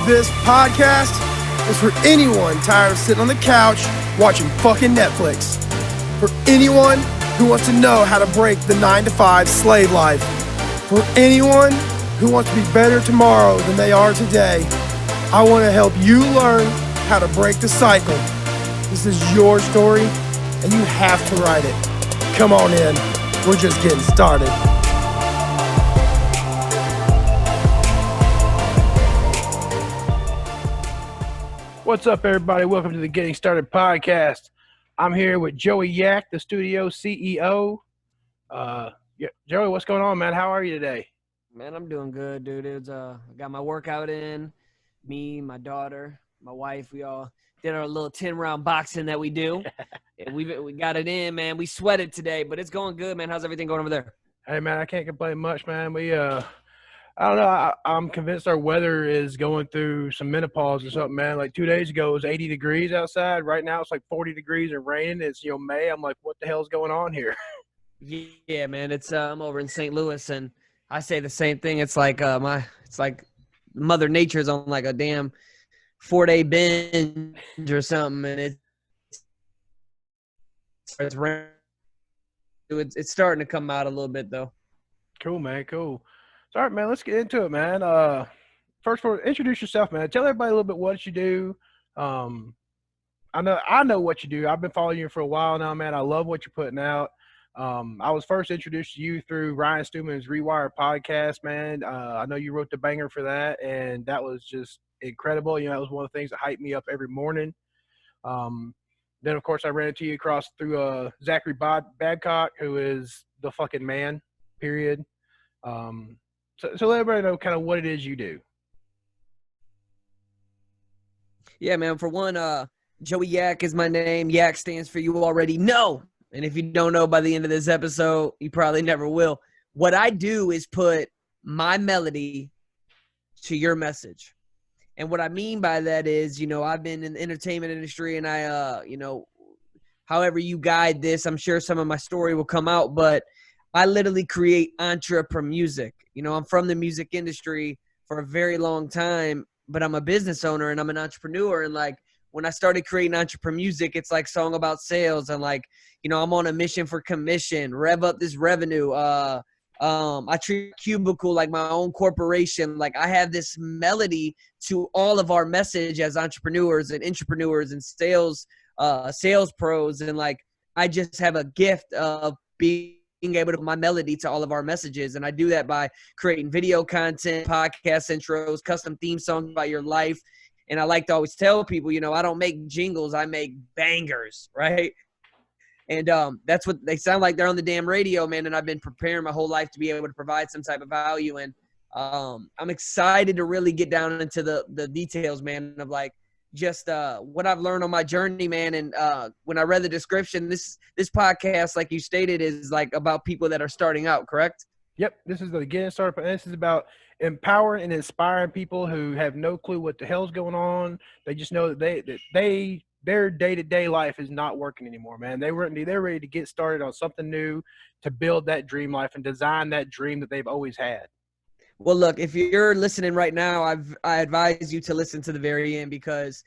This podcast is for anyone tired of sitting on the couch watching fucking Netflix. For anyone who wants to know how to break the 9-to-5 slave life. For anyone who wants to be better tomorrow than they are today. I want to help you learn how to break the cycle. This is your story, and you have to write it. Come on in. We're just getting started. What's up, everybody? Welcome to the Getting Started podcast. I'm here with Joey YAK, the studio CEO. Joey, what's going on, man? How are you today? Man, I'm doing good, dude. I got my workout in. Me, my daughter, my wife, we all did our little 10-round boxing that we do. And we got it in, man. We sweated today, but it's going good, man. How's everything going over there? Hey, man, I can't complain much, man. I don't know. I'm convinced our weather is going through some menopause or something, man. Like 2 days ago, it was 80 degrees outside. Right now, it's like 40 degrees and raining. It's, May. I'm like, what the hell's going on here? Yeah, man. It's I'm over in St. Louis, and I say the same thing. It's like Mother Nature's on like a damn 4-day binge or something, and it's raining. It's starting to come out a little bit though. Cool, man. Cool. All right, man, let's get into it, man. First of all, introduce yourself, man. Tell everybody a little bit what you do. I know what you do. I've been following you for a while now, man. I love what you're putting out. I was first introduced to you through Ryan Stewman's Rewire podcast, man. I know you wrote the banger for that, and that was just incredible. That was one of the things that hyped me up every morning. Then, of course, I ran into you through Zachary Babcock, who is the fucking man, period. So let everybody know kind of what it is you do. Yeah, man. For one, Joey YAK is my name. YAK stands for you already know. And if you don't know by the end of this episode, you probably never will. What I do is put my melody to your message. And what I mean by that is, I've been in the entertainment industry, and I, however you guide this, I'm sure some of my story will come out, but I literally create entrepreneur music. I'm from the music industry for a very long time, but I'm a business owner and I'm an entrepreneur. And like, when I started creating entrepreneur music, it's like song about sales. And like, I'm on a mission for commission, rev up this revenue. I treat Cubicle like my own corporation. Like, I have this melody to all of our message as entrepreneurs and intrapreneurs and sales pros. And like, I just have a gift of being able to put my melody to all of our messages. And I do that by creating video content, podcast intros, custom theme songs about your life. And I like to always tell people, I don't make jingles, I make bangers, right? And that's what they sound like. They're on the damn radio, man. And I've been preparing my whole life to be able to provide some type of value. And I'm excited to really get down into the details, man, of like just what I've learned on my journey, man. And when I read the description, this podcast, like you stated, is like about people that are starting out, correct? Yep. This is the Getting Started. This is about empowering and inspiring people who have no clue what the hell's going on. They just know that their day-to-day life is not working anymore, man. They're ready to get started on something new, to build that dream life and design that dream that they've always had. Well, look, if you're listening right now, I advise you to listen to the very end, because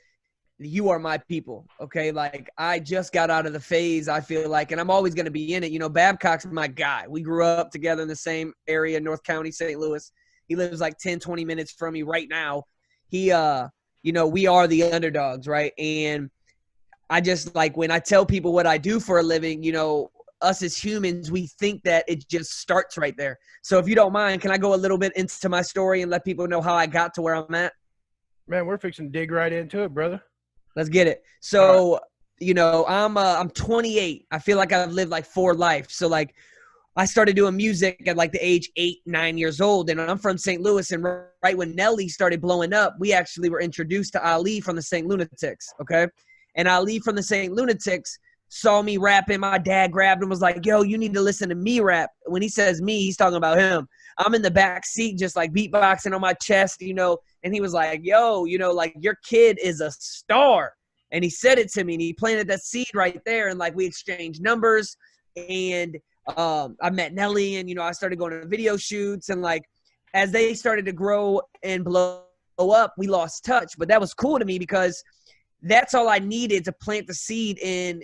you are my people, okay? Like, I just got out of the phase, I feel like, and I'm always going to be in it. Babcock's my guy. We grew up together in the same area, North County, St. Louis. He lives like 10, 20 minutes from me right now. We are the underdogs, right? And I just, like, when I tell people what I do for a living, us as humans, we think that it just starts right there. So if you don't mind, can I go a little bit into my story and let people know how I got to where I'm at? Man, we're fixing to dig right into it, brother. Let's get it. So, I'm 28. I feel like I've lived like 4 lives. So like, I started doing music at like the age 8, 9 years old. And I'm from St. Louis. And right when Nelly started blowing up, we actually were introduced to Ali from the St. Lunatics. Okay. And Ali from the St. Lunatics saw me rapping. My dad grabbed him and was like, yo, you need to listen to me rap. When he says me, he's talking about him. I'm in the back seat just like beatboxing on my chest, and he was like, yo, like, your kid is a star. And he said it to me, and he planted that seed right there. And like, we exchanged numbers, and I met Nelly, and I started going to video shoots, and like, as they started to grow and blow up, we lost touch. But that was cool to me because that's all I needed to plant the seed in,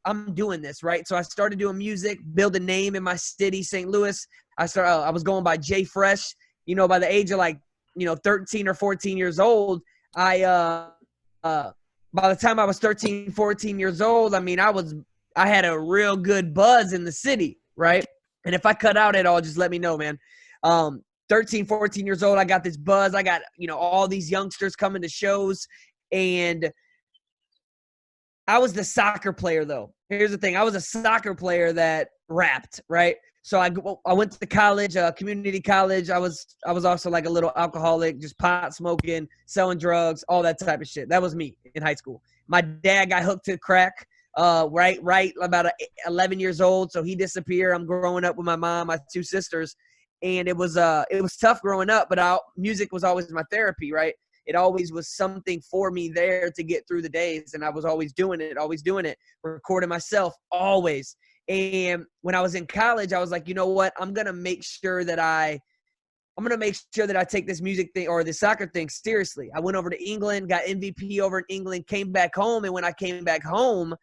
I'm doing this, right? So I started doing music, build a name in my city, St. Louis. I was going by J Fresh, by the age of 13 or 14 years old. By the time I was 13, 14 years old, I had a real good buzz in the city, right? And if I cut out at all, just let me know, man. 13, 14 years old, I got this buzz. I got, all these youngsters coming to shows. And I was the soccer player, though. Here's the thing. I was a soccer player that rapped, right? So I went to college, community college. I was also like a little alcoholic, just pot smoking, selling drugs, all that type of shit. That was me in high school. My dad got hooked to crack, right about 11 years old. So he disappeared. I'm growing up with my mom, my two sisters, and it was tough growing up. But music was always my therapy, right? It always was something for me there to get through the days, and I was always doing it, recording myself, always. And when I was in college, I was like, you know what? I'm gonna make sure that I take this music thing or the soccer thing seriously. I went over to England, got MVP over in England, came back home, and when I came back home,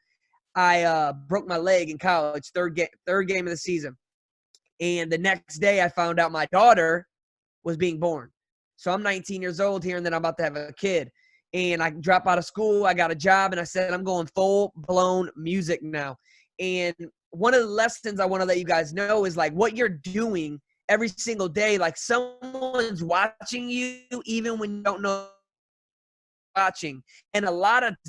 I broke my leg in college, third game of the season. And the next day, I found out my daughter was being born. So I'm 19 years old here, and then I'm about to have a kid. And I drop out of school. I got a job, and I said, I'm going full-blown music now. And one of the lessons I want to let you guys know is, like, what you're doing every single day. Like, someone's watching you even when you don't know watching. And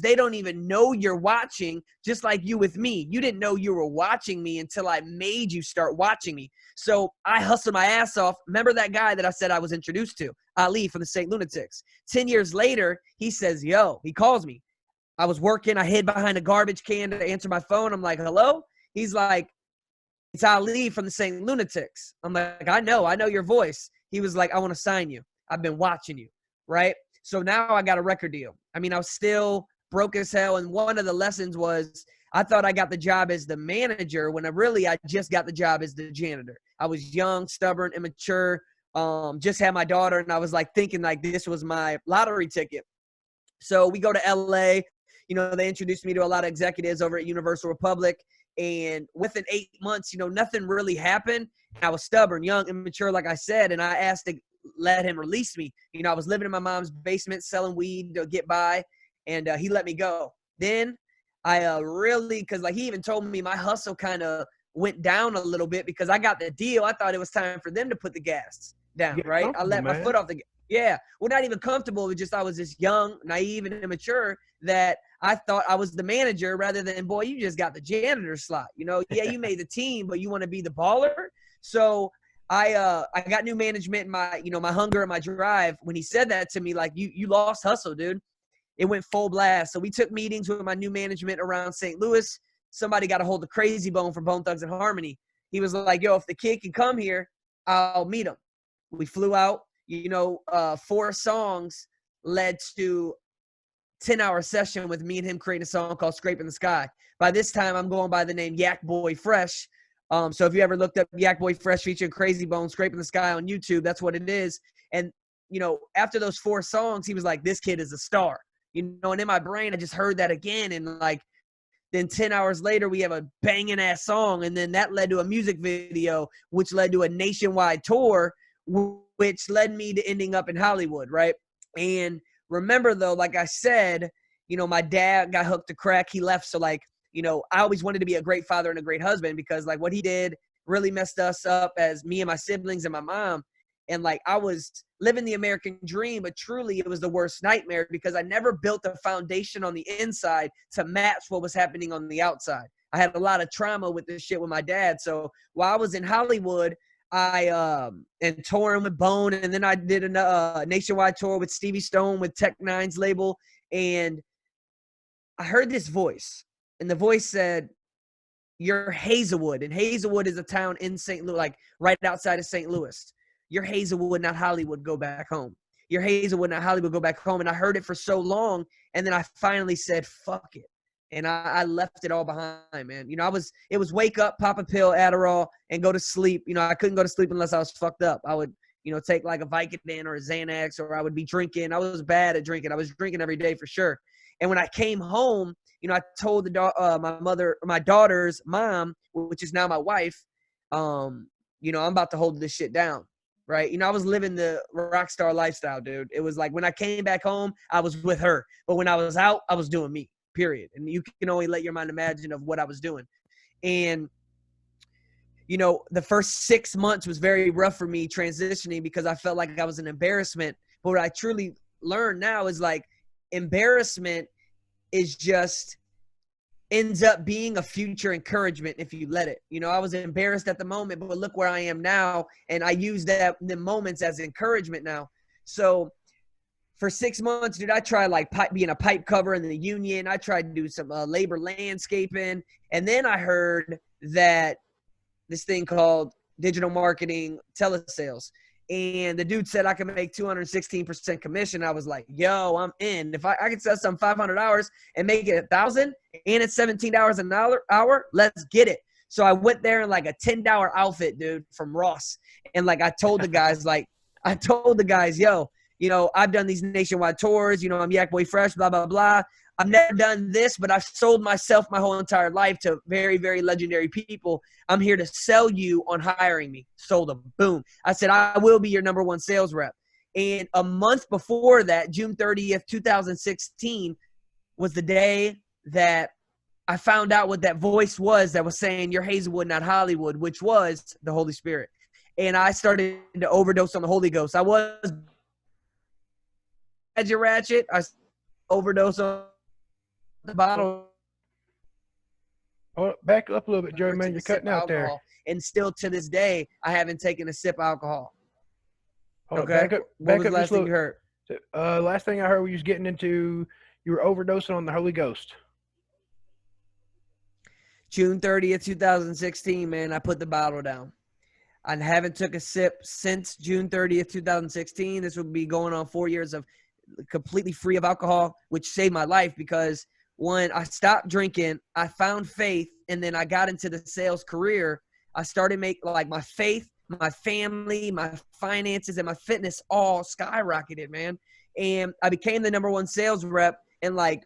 they don't even know you're watching, just like you with me. You didn't know you were watching me until I made you start watching me. So I hustled my ass off. Remember that guy that I said I was introduced to, Ali from the St. Lunatics? 10 years later, he says, he calls me. I was working. I hid behind a garbage can to answer my phone. I'm like, hello? He's like, it's Ali from the St. Lunatics. I'm like, I know your voice. He was like, I want to sign you. I've been watching you, right? So now I got a record deal. I was still broke as hell. And one of the lessons was I thought I got the job as the manager when I just got the job as the janitor. I was young, stubborn, immature, just had my daughter. And I was like thinking like this was my lottery ticket. So we go to LA. They introduced me to a lot of executives over at Universal Republic. And within 8 months, nothing really happened. I was stubborn, young, immature, like I said. And I asked to let him release me. I was living in my mom's basement selling weed to get by, and he let me go. Then I because like he even told me my hustle kind of went down a little bit because I got the deal. I thought it was time for them to put the gas down, right? I let my foot off the gas. Yeah. Well, not even comfortable. It was just I was this young, naive, and immature that I thought I was the manager rather than, boy, you just got the janitor slot. Yeah, you made the team, but you want to be the baller. So I got new management, my hunger and my drive. When he said that to me, like, you lost hustle, dude. It went full blast. So we took meetings with my new management around St. Louis. Somebody got a hold of Crazy Bone from Bone Thugs and Harmony. He was like, yo, if the kid can come here, I'll meet him. We flew out. 4 songs led to 10-hour session with me and him creating a song called Scraping the Sky. By this time, I'm going by the name YAK Boy Fresh. So if you ever looked up YAK Boy Fresh featuring Crazy Bone, Scraping the Sky on YouTube, that's what it is. And, after those 4 songs, he was like, this kid is a star. And in my brain, I just heard that again. And like, then 10 hours later, we have a banging ass song. And then that led to a music video, which led to a nationwide tour, which led me to ending up in Hollywood, right? And remember, though, like I said, my dad got hooked to crack. He left. So, like, I always wanted to be a great father and a great husband because, like, what he did really messed us up as me and my siblings and my mom. And, like, I was living the American dream, but truly it was the worst nightmare because I never built a foundation on the inside to match what was happening on the outside. I had a lot of trauma with this shit with my dad. So while I was in Hollywood, I and touring with Bone, and then I did a nationwide tour with Stevie Stone with Tech Nine's label, and I heard this voice, and the voice said, "You're Hazelwood," and Hazelwood is a town in St. Louis, like right outside of St. Louis. You're Hazelwood, not Hollywood. Go back home. You're Hazelwood, not Hollywood. Go back home. And I heard it for so long, and then I finally said, "Fuck it." And I left it all behind, man. It was wake up, pop a pill, Adderall, and go to sleep. I couldn't go to sleep unless I was fucked up. I would, take like a Vicodin or a Xanax, or I would be drinking. I was bad at drinking. I was drinking every day for sure. And when I came home, I told my daughter's mom, which is now my wife, I'm about to hold this shit down. Right. I was living the rockstar lifestyle, dude. It was like when I came back home, I was with her. But when I was out, I was doing me, period. And you can only let your mind imagine of what I was doing. And, the first 6 months was very rough for me transitioning because I felt like I was an embarrassment. But what I truly learned now is like embarrassment is just ends up being a future encouragement if you let it. I was embarrassed at the moment, but look where I am now, and I use the moments as encouragement now. So for 6 months, dude, I tried like being a pipe cover in the union. I tried to do some labor landscaping, and then I heard that this thing called digital marketing telesales. And the dude said I could make 216% commission. I was like, yo, I'm in. If I could sell some 500 hours and make it 1,000 and it's $17 an hour, let's get it. So I went there in like a $10 outfit, dude, from Ross. And like I told the guys, yo, I've done these nationwide tours. I'm Yak Boy Fresh, blah, blah, blah. I've never done this, but I've sold myself my whole entire life to very, very legendary people. I'm here to sell you on hiring me. Sold them. Boom. I said, I will be your number one sales rep. And a month before that, June 30th, 2016, was the day that I found out what that voice was that was saying, you're Hazelwood, not Hollywood, which was the Holy Spirit. And I started to overdose on the Holy Ghost. I was ratchet. I overdosed on the bottle. Oh, back up a little bit, Joey, man. You're cutting out there. And still to this day, I haven't taken a sip of alcohol. Hold okay. Back up what was the last thing you heard? Last thing I heard, we was getting into, you were overdosing on the Holy Ghost. June 30th, 2016, man, I put the bottle down. I haven't took a sip since June 30th, 2016. This would be going on 4 years of completely free of alcohol, which saved my life because when I stopped drinking, I found faith, and then I got into the sales career. I started make like my faith, my family, my finances, and my fitness all skyrocketed, man. And I became the number one sales rep, and like,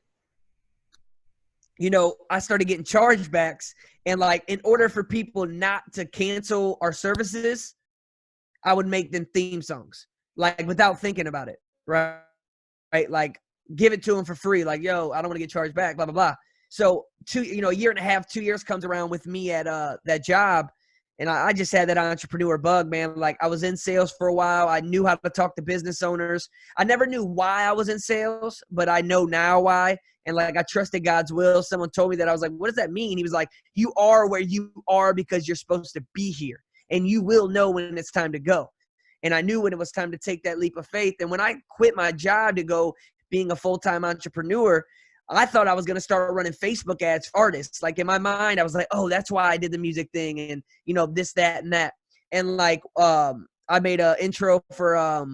I started getting chargebacks, and like, in order for people not to cancel our services, I would make them theme songs, like without thinking about it, right? Like, give it to them for free. Like, yo, I don't want to get charged back, blah, blah, blah. So a year and a half, 2 years comes around with me at that job. And I just had that entrepreneur bug, man. Like, I was in sales for a while. I knew how to talk to business owners. I never knew why I was in sales, but I know now why. And like, I trusted God's will. Someone told me that. I was like, what does that mean? He was like, you are where you are because you're supposed to be here, and you will know when it's time to go. And I knew when it was time to take that leap of faith. And when I quit my job to go being a full-time entrepreneur, I thought I was going to start running Facebook ads for artists. Like, in my mind, I was like, oh, that's why I did the music thing, and, this, that, and that. And like, I made an intro for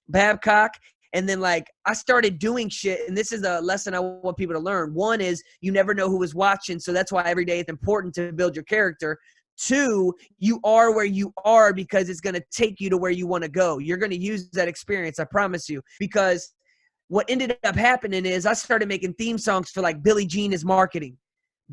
Babcock. And then like, I started doing shit. And this is a lesson I want people to learn. One is, you never know who is watching. So that's why every day it's important to build your character. Two, you are where you are because it's going to take you to where you want to go. You're going to use that experience, I promise you. Because what ended up happening is I started making theme songs for like Billie Jean is Marketing,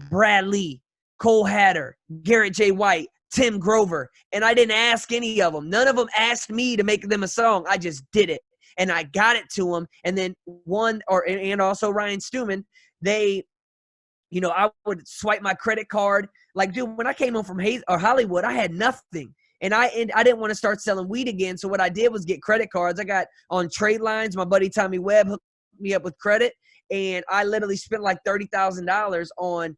Brad Lee, Cole Hatter, Garrett J. White, Tim Grover. And I didn't ask any of them. None of them asked me to make them a song. I just did it. And I got it to them. And then and also Ryan Stewman, they, I would swipe my credit card. Like, dude, when I came home from Hollywood, I had nothing. And I didn't want to start selling weed again. So what I did was get credit cards. I got on trade lines. My buddy Tommy Webb hooked me up with credit. And I literally spent like $30,000 on,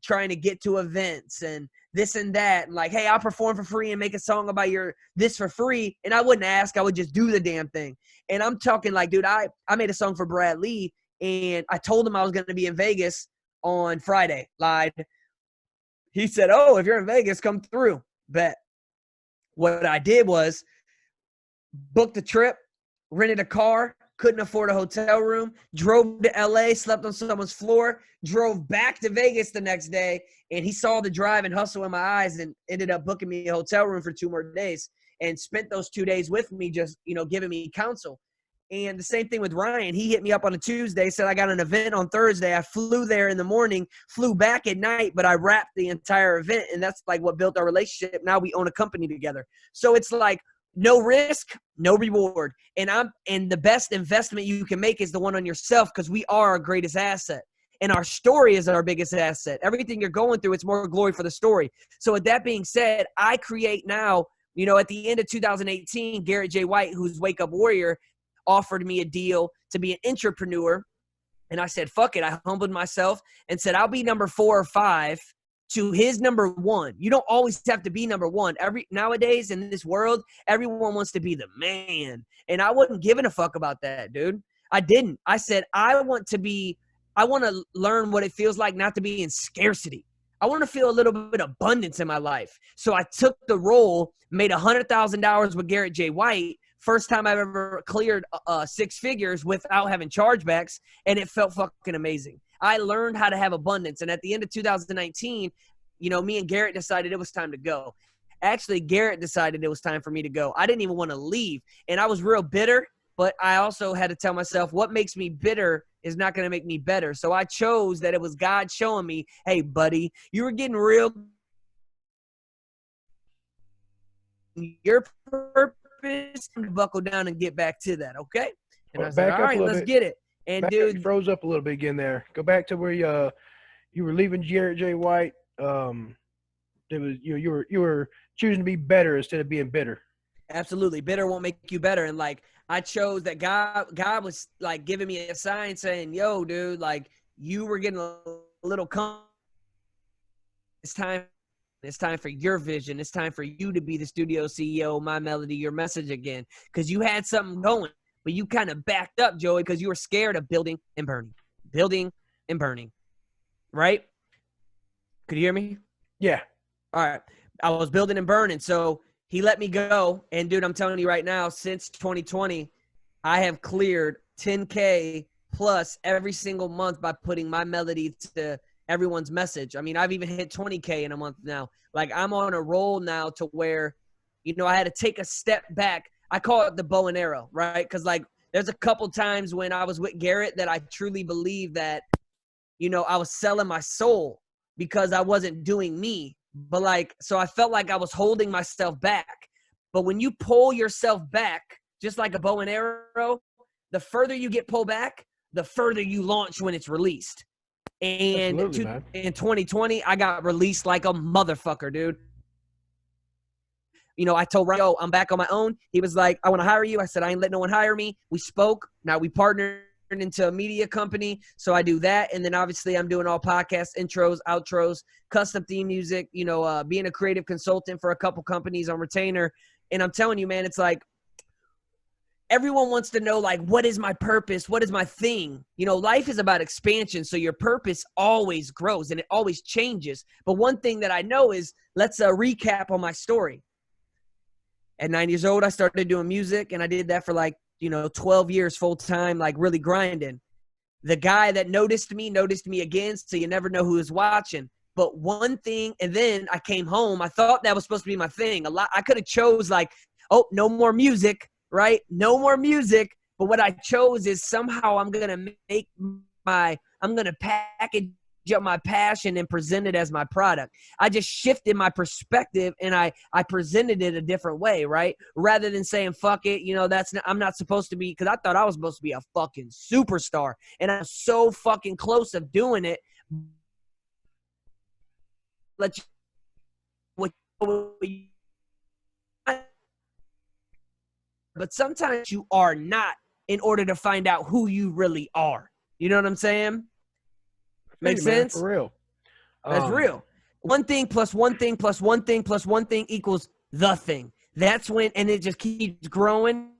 trying to get to events and this and that. And like, hey, I'll perform for free and make a song about this for free. And I wouldn't ask. I would just do the damn thing. And I'm talking like, dude, I made a song for Brad Lee. And I told him I was going to be in Vegas on Friday. Lied. He said, oh, if you're in Vegas, come through. Bet. What I did was booked a trip, rented a car, couldn't afford a hotel room, drove to LA, slept on someone's floor, drove back to Vegas the next day, and he saw the drive and hustle in my eyes and ended up booking me a hotel room for 2 more days. and spent those 2 days with me, just, giving me counsel. And the same thing with Ryan. He hit me up on a Tuesday, said I got an event on Thursday. I flew there in the morning, flew back at night, but I wrapped the entire event. And that's like what built our relationship. Now we own a company together. So it's like no risk, no reward. And the best investment you can make is the one on yourself, because we are our greatest asset. And our story is our biggest asset. Everything you're going through, it's more glory for the story. So with that being said, I create now, at the end of 2018, Garrett J. White, who's Wake Up Warrior, offered me a deal to be an entrepreneur. And I said, fuck it. I humbled myself and said, I'll be number 4 or 5 to his number 1. You don't always have to be number 1. Nowadays in this world, everyone wants to be the man. And I wasn't giving a fuck about that, dude. I didn't. I said, I want to learn what it feels like not to be in scarcity. I want to feel a little bit of abundance in my life. So I took the role, made $100,000 with Garrett J. White. First time I've ever cleared 6 figures without having chargebacks, and it felt fucking amazing. I learned how to have abundance, and at the end of 2019, me and Garrett decided it was time to go. Actually, Garrett decided it was time for me to go. I didn't even want to leave, and I was real bitter, but I also had to tell myself what makes me bitter is not going to make me better. So I chose that it was God showing me, hey, buddy, you were getting real. Your purpose to buckle down and get back to that, okay? And I said, all right, let's get it. And dude, froze up a little bit again there. Go back to where you were leaving Garrett J. White. It was you were choosing to be better instead of being bitter. Absolutely, bitter won't make you better. And like I chose that God was like giving me a sign saying, yo, dude, like you were getting a little It's time for your vision. It's time for you to be the studio CEO, My Melody, Your Message again. Because you had something going, but you kind of backed up, Joey, because you were scared of building and burning. Building and burning. Right? Could you hear me? Yeah. All right. I was building and burning. So he let me go. And, dude, I'm telling you right now, since 2020, I have cleared 10K plus every single month by putting My Melody to everyone's message. I mean, I've even hit 20K in a month now. Like I'm on a roll now to where, I had to take a step back. I call it the bow and arrow, right? Because like there's a couple times when I was with Garrett that I truly believe that, I was selling my soul because I wasn't doing me. But like, so I felt like I was holding myself back. But when you pull yourself back, just like a bow and arrow, the further you get pulled back, the further you launch when it's released. And in 2020, I got released like a motherfucker, dude. I told Ryan, yo, I'm back on my own. He was like, I want to hire you. I said, I ain't let no one hire me. We spoke. Now we partnered into a media company. So I do that. And then obviously I'm doing all podcast intros, outros, custom theme music, being a creative consultant for a couple companies on retainer. And I'm telling you, man, it's like, everyone wants to know, like, what is my purpose? What is my thing? Life is about expansion. So your purpose always grows and it always changes. But one thing that I know is, let's recap on my story. At 9 years old, I started doing music and I did that for like, 12 years full time, like really grinding. The guy that noticed me again. So you never know who is watching. But one thing, and then I came home. I thought that was supposed to be my thing. I could have chose like, oh, no more music. Right? No more music. But what I chose is somehow I'm going to package up my passion and present it as my product. I just shifted my perspective and I presented it a different way, right? Rather than saying, fuck it, I'm not supposed to be, because I thought I was supposed to be a fucking superstar. And I'm so fucking close of doing it. But sometimes you are not in order to find out who you really are. You know what I'm saying? Make sense? For real. That's real. One thing plus one thing plus one thing plus one thing equals the thing. That's when, and it just keeps growing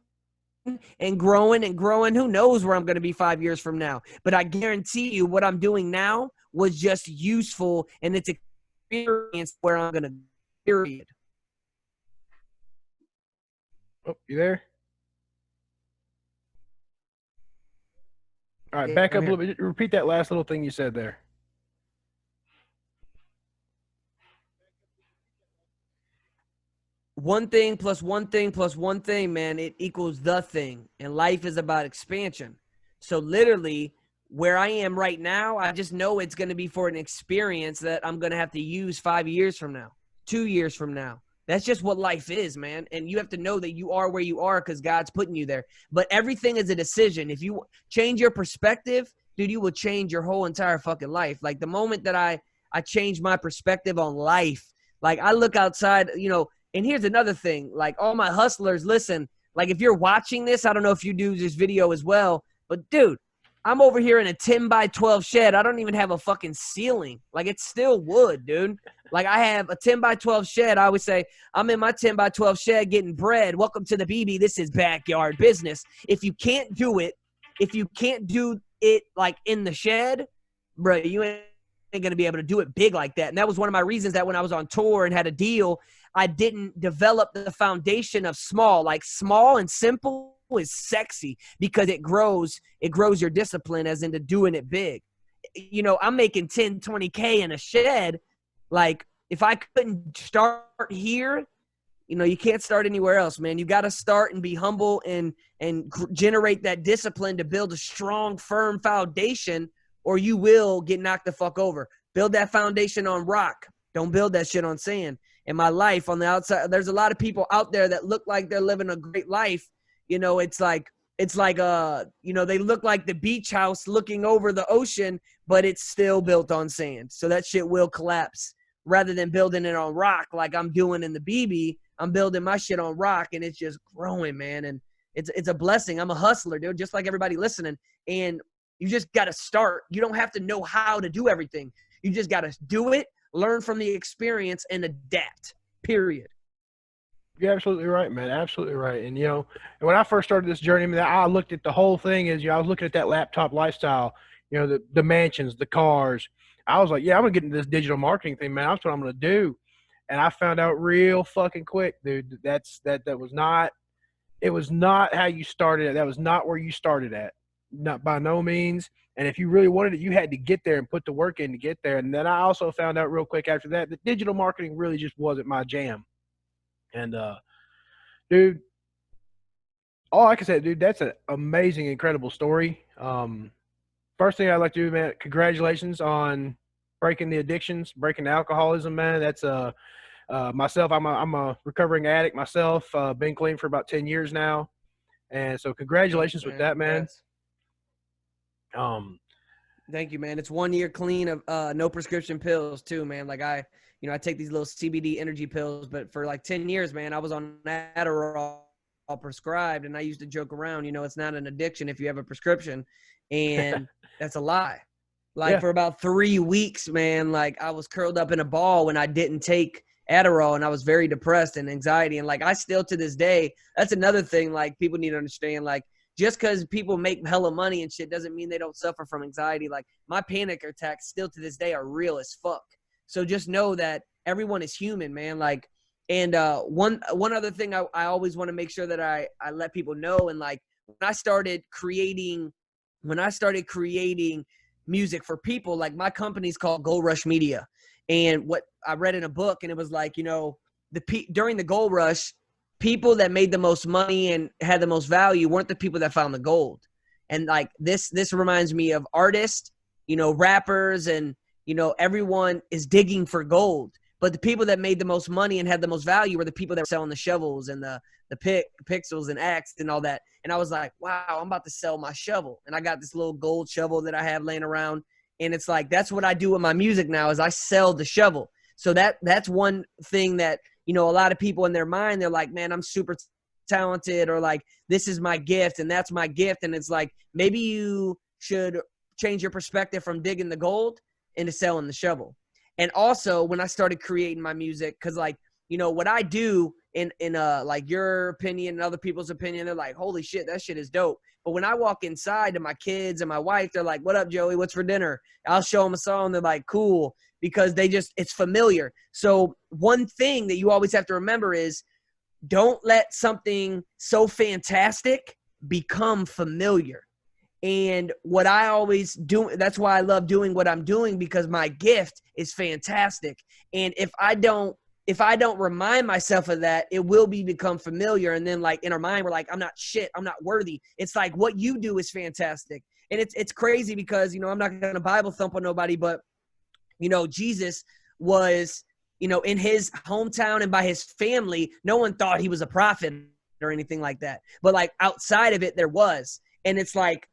and growing and growing. Who knows where I'm going to be 5 years from now? But I guarantee you what I'm doing now was just useful, and it's experience where I'm going to, period. Oh, you there? All right, back up a little bit. Repeat that last little thing you said there. one thing plus one thing plus one thing, man, it equals the thing. And life is about expansion. So literally where I am right now, I just know it's going to be for an experience that I'm going to have to use 5 years from now, 2 years from now. That's just what life is, man. And you have to know that you are where you are because God's putting you there. But everything is a decision. If you change your perspective, dude, you will change your whole entire fucking life. Like the moment that I changed my perspective on life, like I look outside, you know, and here's another thing, like all my hustlers, listen, like if you're watching this, I don't know if you do this video as well, but dude, I'm over here in a 10 by 12 shed. I don't even have a fucking ceiling. Like it's still wood, dude. Like I have a 10 by 12 shed. I always say, I'm in my 10 by 12 shed getting bread. Welcome to the BB. This is backyard business. If you can't do it like in the shed, bro, you ain't going to be able to do it big like that. And that was one of my reasons that when I was on tour and had a deal, I didn't develop the foundation of small. Like small and simple is sexy because it grows your discipline as into doing it big. You know, I'm making 10, 20K in a shed. Like if I couldn't start here, you know, you can't start anywhere else, man. You got to start and be humble and generate that discipline to build a strong, firm foundation, or you will get knocked the fuck over. Build that foundation on rock. Don't build that shit on sand. In my life on the outside, there's a lot of people out there that look like they're living a great life. You know, it's like you know, they look like the beach house looking over the ocean, but it's still built on sand. So that shit will collapse. Rather than building it on rock like I'm doing in the BB, I'm building my shit on rock, and it's just growing, man. And it's a blessing. I'm a hustler, dude, just like everybody listening. And you just got to start. You don't have to know how to do everything. You just got to do it, learn from the experience, and adapt, period. You're absolutely right, man. Absolutely right. And, you know, and when I first started this journey, I mean, I looked at the whole thing as, you know, I was looking at that laptop lifestyle, you know, the mansions, the cars. I was like, yeah, I'm going to get into this digital marketing thing, man. That's what I'm going to do. And I found out real fucking quick, dude, that was not, it was not how you started at. That was not where you started at. Not by no means. And if you really wanted it, you had to get there and put the work in to get there. And then I also found out real quick after that digital marketing really just wasn't my jam. And, dude, all I can say, dude, that's an amazing, incredible story. First thing I'd like to do, man, congratulations on breaking the addictions, breaking the alcoholism, man. That's myself. I'm a recovering addict myself. Been clean for about 10 years now. And so congratulations with that, man. Thank you, man. It's 1 year clean of no prescription pills too, man. Like I take these little CBD energy pills, but for like 10 years, man, I was on Adderall prescribed, and I used to joke around, you know, it's not an addiction if you have a prescription, and that's a lie. Like for about 3 weeks, man, like I was curled up in a ball when I didn't take Adderall, and I was very depressed and anxiety. And like I still to this day, that's another thing like people need to understand, like just because people make hella money and shit doesn't mean they don't suffer from anxiety. Like my panic attacks still to this day are real as fuck. So just know that everyone is human, man. Like, and one other thing I always want to make sure that I let people know. And like when I started creating music for people, like my company's called Gold Rush Media. And what I read in a book, and it was like, you know, during the gold rush, people that made the most money and had the most value weren't the people that found the gold. And like this reminds me of artists, you know, rappers, and you know, everyone is digging for gold. But the people that made the most money and had the most value were the people that were selling the shovels and the pixels and axe and all that. And I was like, wow, I'm about to sell my shovel. And I got this little gold shovel that I have laying around. And it's like, that's what I do with my music now is I sell the shovel. So that's one thing that, you know, a lot of people in their mind, they're like, man, I'm super talented, or like, this is my gift and that's my gift. And it's like, maybe you should change your perspective from digging the gold into selling the shovel. And also when I started creating my music, cause like, you know, what I do in like your opinion and other people's opinion, they're like, holy shit, that shit is dope. But when I walk inside to my kids and my wife, they're like, what up, Joey? What's for dinner? I'll show them a song. They're like, cool, because it's familiar. So one thing that you always have to remember is don't let something so fantastic become familiar. And what I always do, that's why I love doing what I'm doing, because my gift is fantastic. And if I don't if I don't remind myself of that, it will become familiar. And then like in our mind, we're like, I'm not shit. I'm not worthy. It's like what you do is fantastic. And it's crazy because, you know, I'm not going to Bible thump on nobody, but, you know, Jesus was, you know, in his hometown and by his family, no one thought he was a prophet or anything like that. But like outside of it, there was. And it's like,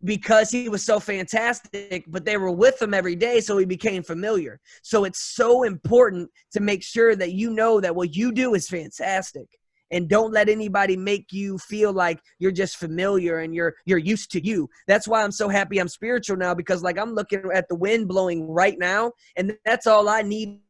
because he was so fantastic, but they were with him every day, so he became familiar. So it's so important to make sure that you know that what you do is fantastic, and don't let anybody make you feel like you're just familiar and you're used to you. That's why I'm so happy I'm spiritual now, because like I'm looking at the wind blowing right now, and that's all I need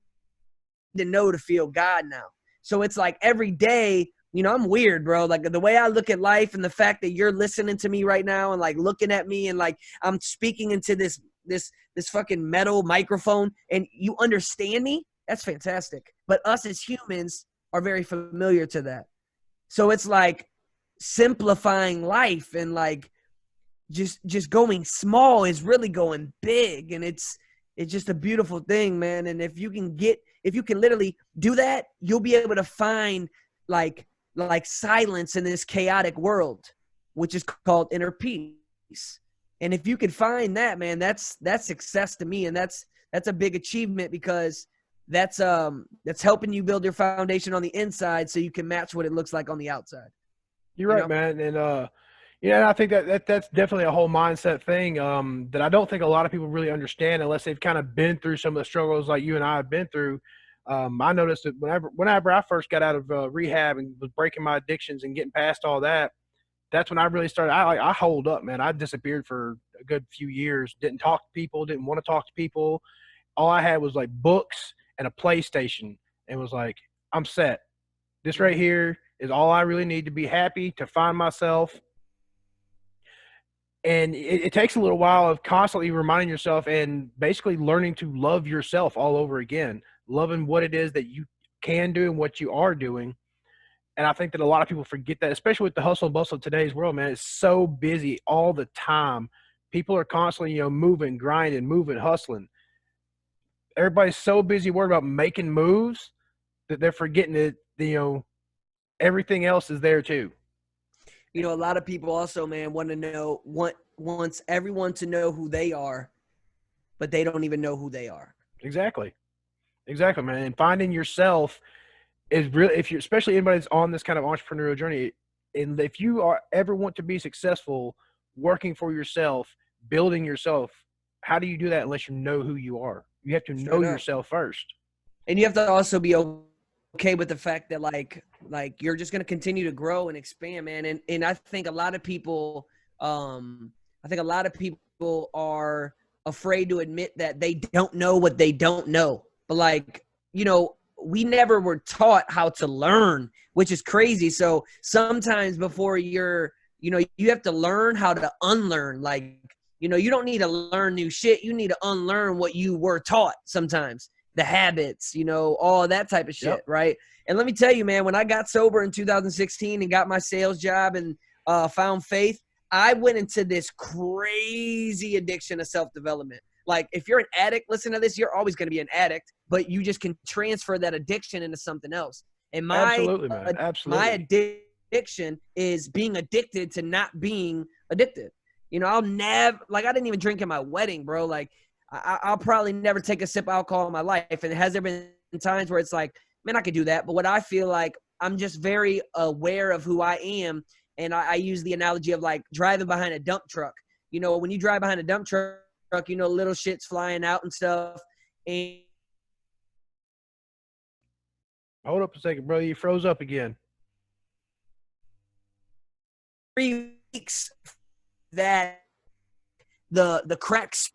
to know to feel God now. So it's like every day, you know, I'm weird, bro. Like the way I look at life and the fact that you're listening to me right now and like looking at me and like I'm speaking into this fucking metal microphone and you understand me, that's fantastic. But us as humans are very familiar to that. So it's like simplifying life and like just going small is really going big, and it's just a beautiful thing, man. And if you can literally do that, you'll be able to find like silence in this chaotic world, which is called inner peace. And if you can find that, man, that's success to me. And that's a big achievement, because that's helping you build your foundation on the inside so you can match what it looks like on the outside. You're right, man. And yeah, I think that's definitely a whole mindset thing that I don't think a lot of people really understand unless they've kind of been through some of the struggles like you and I have been through. I noticed that whenever I first got out of rehab and was breaking my addictions and getting past all that, that's when I really started. I holed up, man. I disappeared for a good few years. Didn't talk to people. Didn't want to talk to people. All I had was like books and a PlayStation, and was like, I'm set. This right here is all I really need to be happy, to find myself. And it takes a little while of constantly reminding yourself and basically learning to love yourself all over again, loving what it is that you can do and what you are doing. And I think that a lot of people forget that, especially with the hustle and bustle of today's world, man. It's so busy all the time. People are constantly, you know, moving, grinding, moving, hustling. Everybody's so busy worried about making moves that they're forgetting that, you know, everything else is there too. You know, a lot of people also, man, wants everyone to know who they are, but they don't even know who they are. Exactly, man. And finding yourself is really, if you're, especially anybody that's on this kind of entrepreneurial journey, and if you ever want to be successful, working for yourself, building yourself, how do you do that unless you know who you are? You have to know yourself first. And you have to also be okay with the fact that like you're just going to continue to grow and expand, man. And I think a lot of people are afraid to admit that they don't know what they don't know. But like, you know, we never were taught how to learn, which is crazy. So sometimes before you have to learn how to unlearn. Like, you know, you don't need to learn new shit. You need to unlearn what you were taught sometimes. The habits, you know, all that type of shit, yep. Right? And let me tell you, man, when I got sober in 2016 and got my sales job and found faith, I went into this crazy addiction of self-development. Like, if you're an addict, listen to this, you're always going to be an addict, but you just can transfer that addiction into something else. And Absolutely, man. Absolutely. My addiction is being addicted to not being addicted. You know, I didn't even drink at my wedding, bro. Like, I'll probably never take a sip of alcohol in my life. And has there been times where it's like, man, I could do that. But what I feel like, I'm just very aware of who I am. And I use the analogy of like driving behind a dump truck. You know, when you drive behind a dump truck, you know, little shit's flying out and stuff. And hold up a second, bro. You froze up again. 3 weeks that the cracks.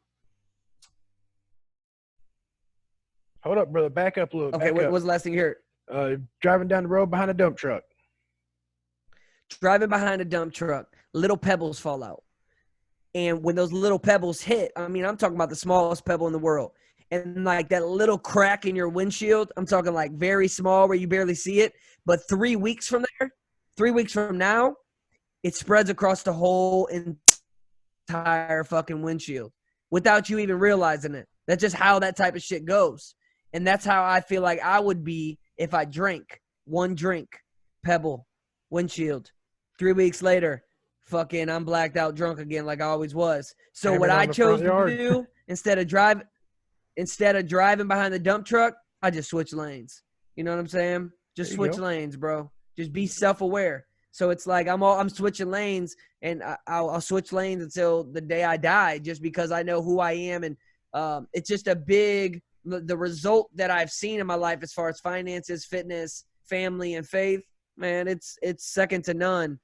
Hold up, brother. Back up a little. Okay, what was the last thing you heard? Driving down the road behind a dump truck. Driving behind a dump truck, little pebbles fall out. And when those little pebbles hit, I mean, I'm talking about the smallest pebble in the world. And like that little crack in your windshield, I'm talking like very small where you barely see it. But 3 weeks from now, it spreads across the whole entire fucking windshield without you even realizing it. That's just how that type of shit goes. And that's how I feel like I would be if I drank one drink, pebble, windshield, 3 weeks later, fucking I'm blacked out drunk again like I always was. So what Hammered I on the front chose to yard. do instead of driving behind the dump truck, I just switch lanes. You know what I'm saying? There Just you switch go. lanes, bro. Just be self-aware. So it's like I'm switching lanes, and I'll switch lanes until the day I die, just because I know who I am, and it's just the result that I've seen in my life as far as finances, fitness, family, and faith. Man, it's second to none.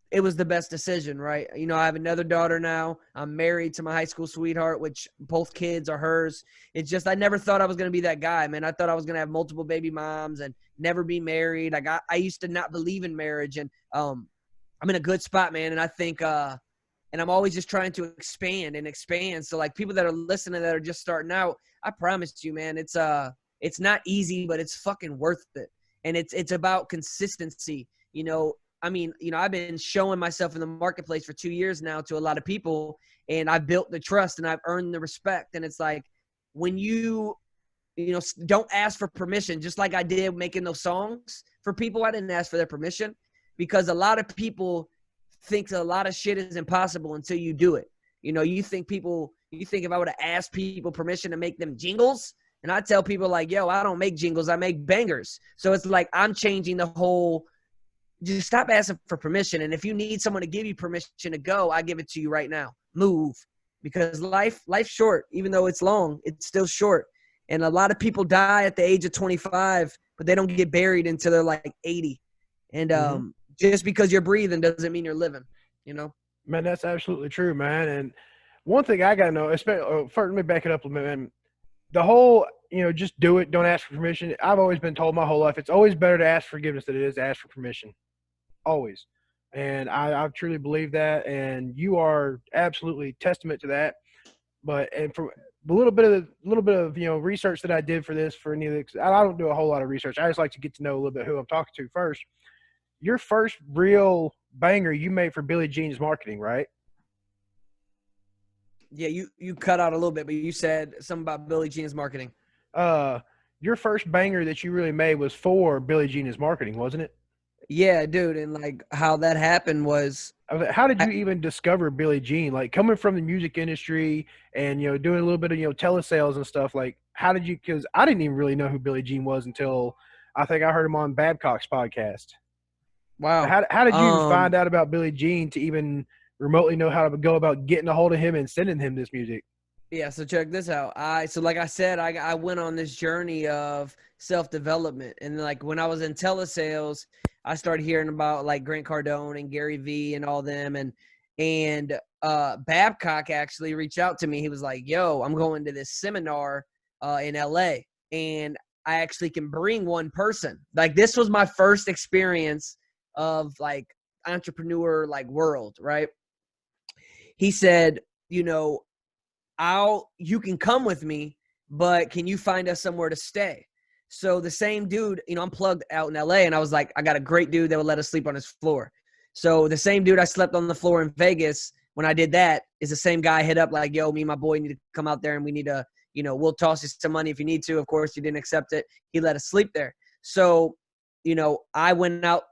It was the best decision, right? You know, I have another daughter now. I'm married to my high school sweetheart, which both kids are hers. It's just I never thought I was going to be that guy, man. I thought I was going to have multiple baby moms and never be married. Like I used to not believe in marriage, and I'm in a good spot, man. And I think and I'm always just trying to expand and expand. So like people that are listening that are just starting out, I promise you, man, it's not easy, but it's fucking worth it. And it's about consistency, you know. I mean, you know, I've been showing myself in the marketplace for 2 years now to a lot of people, and I've built the trust and I've earned the respect. And it's like when you know, don't ask for permission, just like I did making those songs for people. I didn't ask for their permission because a lot of people think a lot of shit is impossible until you do it. You know, you think if I would have asked people permission to make them jingles, and I tell people like, yo, I don't make jingles, I make bangers. So it's like I'm changing the whole – just stop asking for permission. And if you need someone to give you permission to go, I give it to you right now. Move. Because life's short. Even though it's long, it's still short. And a lot of people die at the age of 25, but they don't get buried until they're like 80. And just because you're breathing doesn't mean you're living, you know? Man, that's absolutely true, man. And one thing I got to know, especially, first, let me back it up a minute, man. The whole, you know, just do it, don't ask for permission. I've always been told my whole life, it's always better to ask forgiveness than it is to ask for permission. Always. And I truly believe that. And you are absolutely testament to that. But, and from a little bit of, you know, research that I did for this, for any of this, I don't do a whole lot of research. I just like to get to know a little bit who I'm talking to first. Your first real banger you made for Billie Jean's marketing, right? Yeah, you cut out a little bit, but you said something about Billie Jean's marketing. Your first banger that you really made was for Billie Jean's marketing, wasn't it? Yeah, dude. And like how that happened was How did you even discover Billie Jean? Like coming from the music industry and, you know, doing a little bit of, you know, telesales and stuff, like how did you, because I didn't even really know who Billie Jean was until I think I heard him on Babcock's podcast. wow. How did you find out about Billie Jean to even remotely know how to go about getting a hold of him and sending him this music? Yeah, so check this out. So like I said, I went on this journey of self-development. And like when I was in telesales, I started hearing about like Grant Cardone and Gary Vee and all them. And Babcock actually reached out to me. He was like, yo, I'm going to this seminar in LA, and I actually can bring one person. Like this was my first experience of like entrepreneur like world, right? He said, you know, you can come with me, but can you find us somewhere to stay? So the same dude, you know, I'm plugged out in LA, and I was like, I got a great dude that would let us sleep on his floor. So the same dude I slept on the floor in Vegas when I did that is the same guy I hit up like, yo, me and my boy need to come out there, and we need to, you know, we'll toss you some money if you need to. Of course, you didn't accept it. He let us sleep there. So, you know,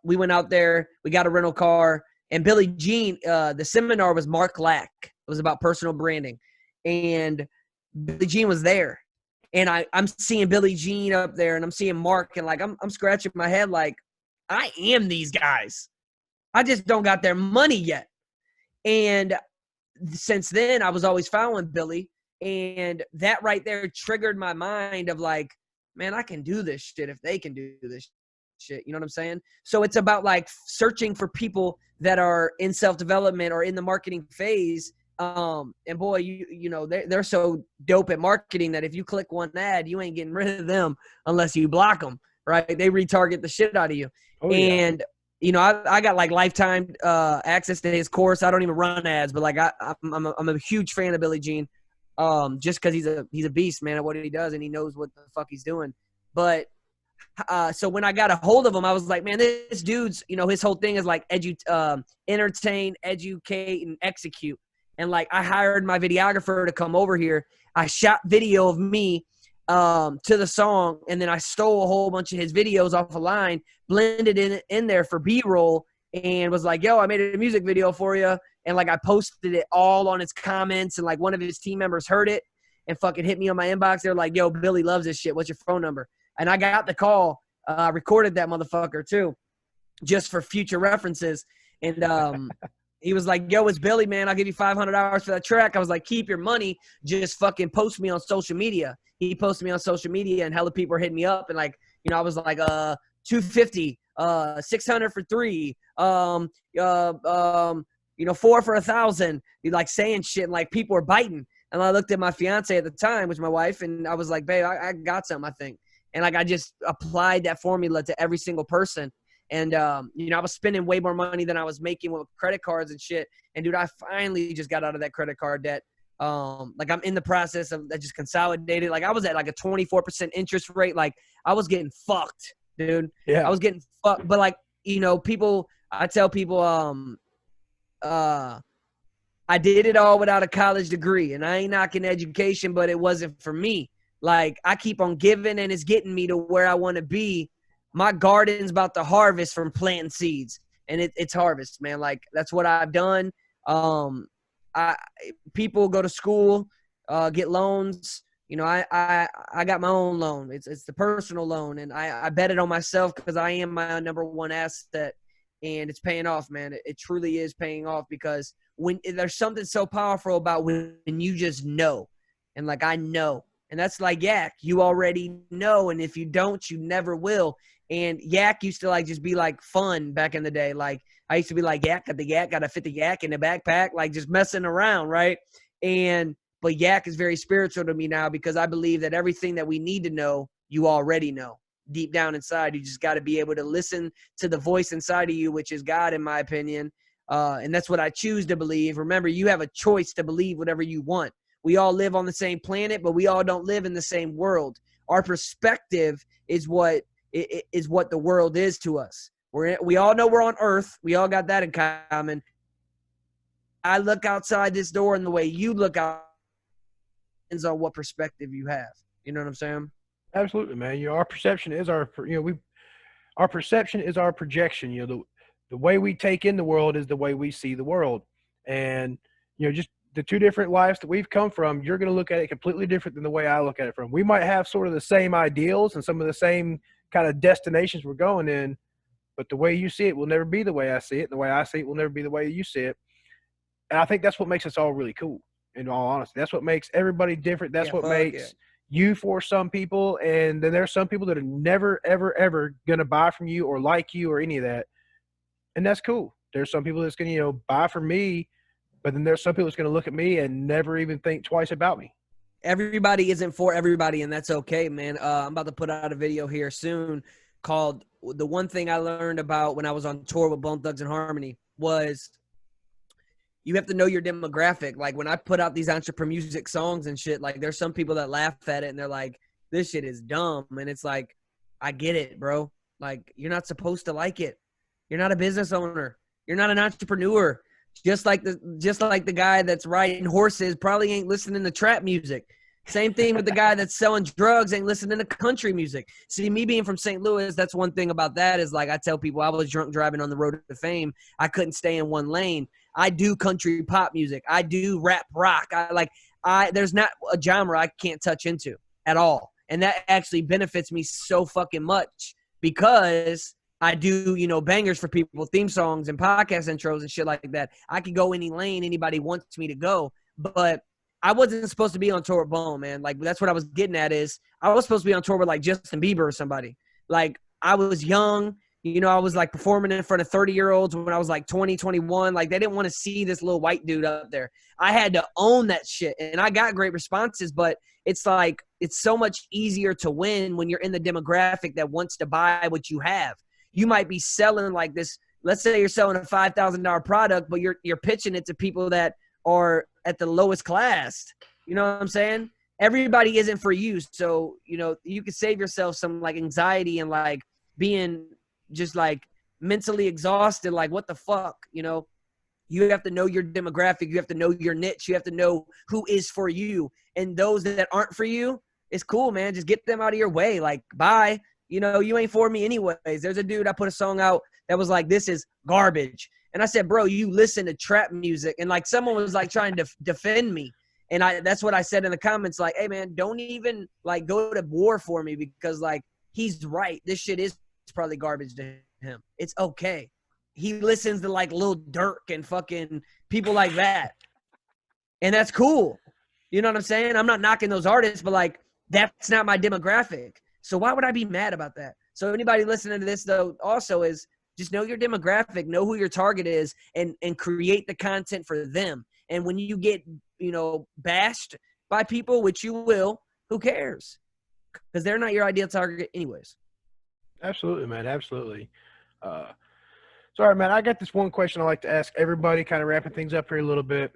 we went out there, we got a rental car, and Billie Jean, the seminar was Mark Lack. It was about personal branding. And Billie Jean was there. And I'm seeing Billie Jean up there, and I'm seeing Mark, and like I'm scratching my head like, I am these guys. I just don't got their money yet. And since then, I was always following Billie, and that right there triggered my mind of like, man, I can do this shit if they can do this shit. You know what I'm saying? So it's about like searching for people that are in self-development or in the marketing phase. And boy, you know, they're so dope at marketing that if you click one ad, you ain't getting rid of them unless you block them, right? They retarget the shit out of you. Oh, yeah. And, you know, I got like lifetime access to his course. I don't even run ads, but like I'm a huge fan of Billie Jean, just because he's a beast, man, at what he does, and he knows what the fuck he's doing. But so when I got a hold of him, I was like, man, this dude's, you know, his whole thing is like entertain, educate, and execute. And like I hired my videographer to come over here. I shot video of me to the song, and then I stole a whole bunch of his videos off a line, blended in there for B-roll, and was like, yo, I made a music video for you. And like I posted it all on his comments, and like one of his team members heard it and fucking hit me on my inbox. They're like, yo, Billy loves this shit. What's your phone number? And I got the call. I recorded that motherfucker too, just for future references. And he was like, yo, it's Billy, man. I'll give you $500 for that track. I was like, keep your money. Just fucking post me on social media. He posted me on social media, and hella people were hitting me up. And like, you know, I was like, 250, 600 for 3, you know, 4 for 1,000. Like saying shit, and like people were biting. And I looked at my fiance at the time, which was my wife, and I was like, babe, I got something, I think. And like I just applied that formula to every single person. And, you know, I was spending way more money than I was making with credit cards and shit. And, dude, I finally just got out of that credit card debt. Like, I'm in the process of I just consolidated. Like, I was at, like, a 24% interest rate. Like, I was getting fucked, dude. Yeah. I was getting fucked. But, like, you know, I tell people I did it all without a college degree. And I ain't knocking education, but it wasn't for me. Like, I keep on giving, and it's getting me to where I want to be. My garden's about to harvest from planting seeds, and it's harvest, man. Like, that's what I've done. People go to school, get loans. You know, I got my own loan. It's the personal loan, and I bet it on myself because I am my number one asset, and it's paying off, man. It truly is paying off, because when there's something so powerful about when you just know, and like I know, and that's like Yak. You already know, and if you don't, you never will. And Yak used to like just be like fun back in the day. Like I used to be like, Yak, gotta fit the Yak in the backpack, like just messing around, right? But Yak is very spiritual to me now, because I believe that everything that we need to know, you already know deep down inside. You just got to be able to listen to the voice inside of you, which is God, in my opinion. And that's what I choose to believe. Remember, you have a choice to believe whatever you want. We all live on the same planet, but we all don't live in the same world. Our perspective is what the world is to us. We all know we're on Earth. We all got that in common. I look outside this door, and the way you look out depends on what perspective you have. You know what I'm saying? Absolutely, man. You know, our perception is our perception is our projection. You know, the way we take in the world is the way we see the world. And, you know, just the two different lives that we've come from, you're going to look at it completely different than the way I look at it from. We might have sort of the same ideals and some of the same kind of destinations we're going in, but the way you see it will never be the way I see it. And the way I see it will never be the way you see it. And I think that's what makes us all really cool, in all honesty. That's what makes everybody different. That's what makes you for some people. And then there's some people that are never, ever, ever going to buy from you or like you or any of that. And that's cool. There's some people that's going to, you know, buy from me, but then there's some people that's going to look at me and never even think twice about me. Everybody isn't for everybody, and that's okay, man. I'm about to put out a video here soon called The One Thing I Learned About When I Was on Tour with Bone Thugs and Harmony was you have to know your demographic. Like when I put out these entrepreneur music songs and shit, like there's some people that laugh at it and they're like, this shit is dumb. And it's like, I get it, bro. Like you're not supposed to like it. You're not a business owner. You're not an entrepreneur. Just like the guy that's riding horses probably ain't listening to trap music. Same thing with the guy that's selling drugs ain't listening to country music. See, me being from St. Louis, that's one thing about that is like I tell people I was drunk driving on the road to fame. I couldn't stay in one lane. I do country pop music. I do rap rock. There's not a genre I can't touch into at all. And that actually benefits me so fucking much because I do, you know, bangers for people, theme songs and podcast intros and shit like that. I could go any lane anybody wants me to go, but I wasn't supposed to be on tour with Bone, man. Like, that's what I was getting at is I was supposed to be on tour with, like, Justin Bieber or somebody. Like, I was young. You know, I was, like, performing in front of 30-year-olds when I was, like, 20, 21. Like, they didn't want to see this little white dude up there. I had to own that shit, and I got great responses, but it's, like, it's so much easier to win when you're in the demographic that wants to buy what you have. You might be selling, like, this – let's say you're selling a $5,000 product, but you're pitching it to people that are at the lowest class. You know what I'm saying? Everybody isn't for you. So, you know, you can save yourself some like anxiety and like being just like mentally exhausted. Like, what the fuck? You know, you have to know your demographic. You have to know your niche. You have to know who is for you. And those that aren't for you, it's cool, man. Just get them out of your way. Like, bye. You know, you ain't for me anyways. There's a dude, I put a song out that was like, this is garbage. And I said, bro, you listen to trap music. And like someone was like trying to defend me. And that's what I said in the comments, like, hey man, don't even like go to war for me, because like he's right. This shit is probably garbage to him. It's okay. He listens to like Lil Durk and fucking people like that. And that's cool. You know what I'm saying? I'm not knocking those artists, but like that's not my demographic. So why would I be mad about that? So anybody listening to this though also is just know your demographic, know who your target is, and create the content for them. And when you get, you know, bashed by people, which you will, who cares? Because they're not your ideal target anyways. Absolutely, man. Absolutely. Sorry, man. I got this one question I like to ask everybody, kind of wrapping things up here a little bit.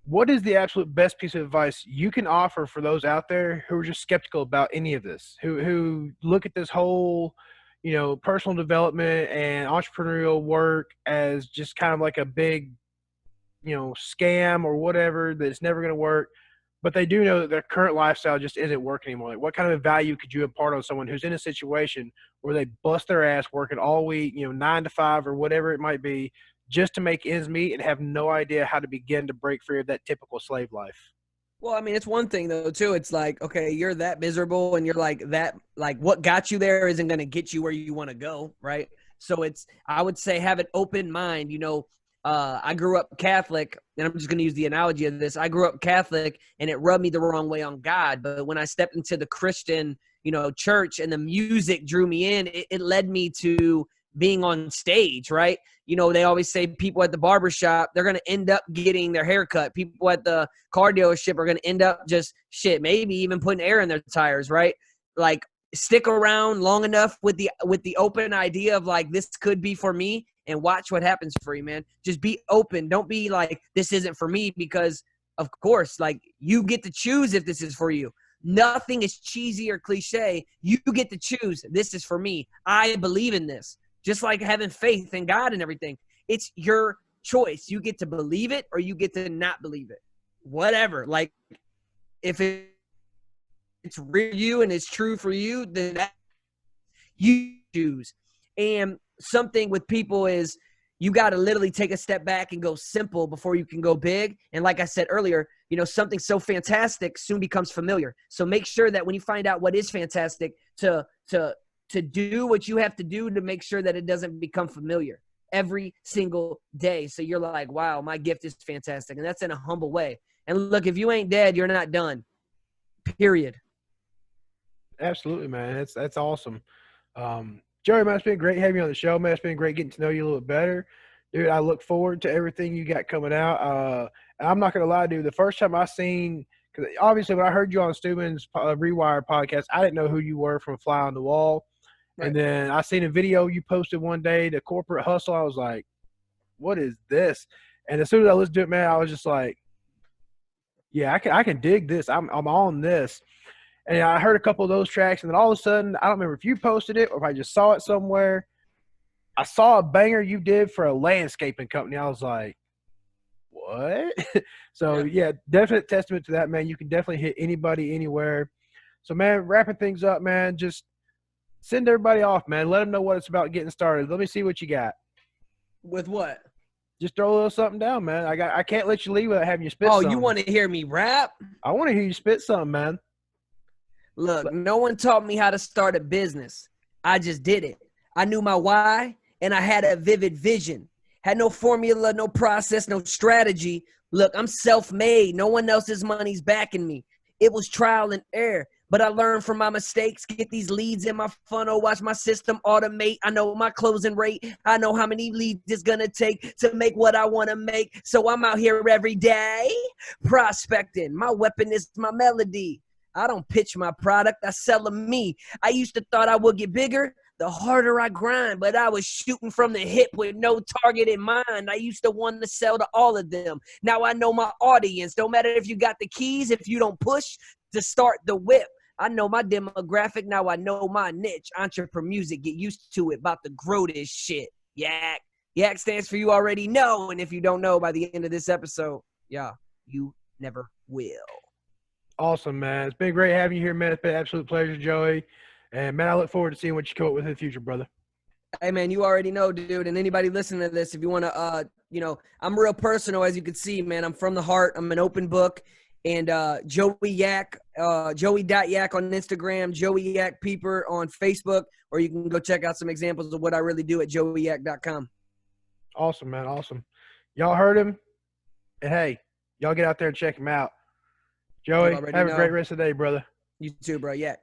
What is the absolute best piece of advice you can offer for those out there who are just skeptical about any of this, who look at this whole, you know, personal development and entrepreneurial work as just kind of like a big, you know, scam or whatever that's never going to work, but they do know that their current lifestyle just isn't working anymore? Like, what kind of value could you impart on someone who's in a situation where they bust their ass working all week, you know, 9 to 5 or whatever it might be, just to make ends meet and have no idea how to begin to break free of that typical slave life? Well, I mean, it's one thing though too. It's like, okay, you're that miserable and you're like that, like what got you there isn't going to get you where you want to go, right? So it's, I would say, have an open mind. You know, I grew up Catholic, and I'm just going to use the analogy of this. I grew up Catholic, and it rubbed me the wrong way on God. But when I stepped into the Christian, you know, church, and the music drew me in, it led me to being on stage, right? You know, they always say people at the barbershop, they're going to end up getting their hair cut. People at the car dealership are going to end up just maybe even putting air in their tires, right? Like, stick around long enough with the open idea of like, this could be for me, and watch what happens for you, man. Just be open. Don't be like, this isn't for me, because of course, like, you get to choose if this is for you. Nothing is cheesy or cliche. You get to choose. This is for me. I believe in this. Just like having faith in God and everything. It's your choice. You get to believe it or you get to not believe it. Whatever. Like, if it's real for you and it's true for you, then you choose. And something with people is you got to literally take a step back and go simple before you can go big. And like I said earlier, you know, something so fantastic soon becomes familiar. So make sure that when you find out what is fantastic, to do what you have to do to make sure that it doesn't become familiar every single day. So you're like, wow, my gift is fantastic. And that's in a humble way. And look, if you ain't dead, you're not done. Period. Absolutely, man. That's awesome. Joey, man, it's been great having you on the show, man. It's been great getting to know you a little bit better. Dude, I look forward to everything you got coming out. I'm not going to lie, dude. The first time I seen, because obviously when I heard you on Stewman's Rewire podcast, I didn't know who you were from a fly on the wall. Right. And then I seen a video you posted one day, the corporate hustle. I was like, what is this? And as soon as I listened to it, man, I was just like, yeah, I can dig this. I'm on this. And I heard a couple of those tracks, and then all of a sudden, I don't remember if you posted it or if I just saw it somewhere. I saw a banger you did for a landscaping company. I was like, what? So, yeah, definite testament to that, man. You can definitely hit anybody, anywhere. So, man, wrapping things up, man, just send everybody off, man. Let them know what it's about getting started. Let me see what you got. With what? Just throw a little something down, man. I can't let you leave without having you spit something. Oh, you want to hear me rap? I want to hear you spit something, man. Look, no one taught me how to start a business. I just did it. I knew my why, and I had a vivid vision. Had no formula, no process, no strategy. Look, I'm self-made. No one else's money's backing me. It was trial and error, but I learned from my mistakes. Get these leads in my funnel. Watch my system automate. I know my closing rate. I know how many leads it's going to take to make what I want to make. So I'm out here every day prospecting. My weapon is my melody. I don't pitch my product. I sell them me. I used to thought I would get bigger the harder I grind, but I was shooting from the hip with no target in mind. I used to want to sell to all of them. Now I know my audience. Don't matter if you got the keys, if you don't push to start the whip. I know my demographic. Now I know my niche. Entrepreneur music. Get used to it. About to grow this shit. YAK. YAK stands for you already know. And if you don't know by the end of this episode, yeah, you never will. Awesome, man. It's been great having you here, man. It's been an absolute pleasure, Joey. And man, I look forward to seeing what you come up with in the future, brother. Hey man, you already know, dude. And anybody listening to this, if you want to, I'm real personal, as you can see, man. I'm from the heart. I'm an open book. And Joey YAK, Joey.yak on Instagram, Joey YAK Peeper on Facebook, or you can go check out some examples of what I really do at joeyyak.com. Awesome, man. Awesome. Y'all heard him. And hey, y'all get out there and check him out. Joey, have a great rest of the day, brother. You too, bro. Yeah.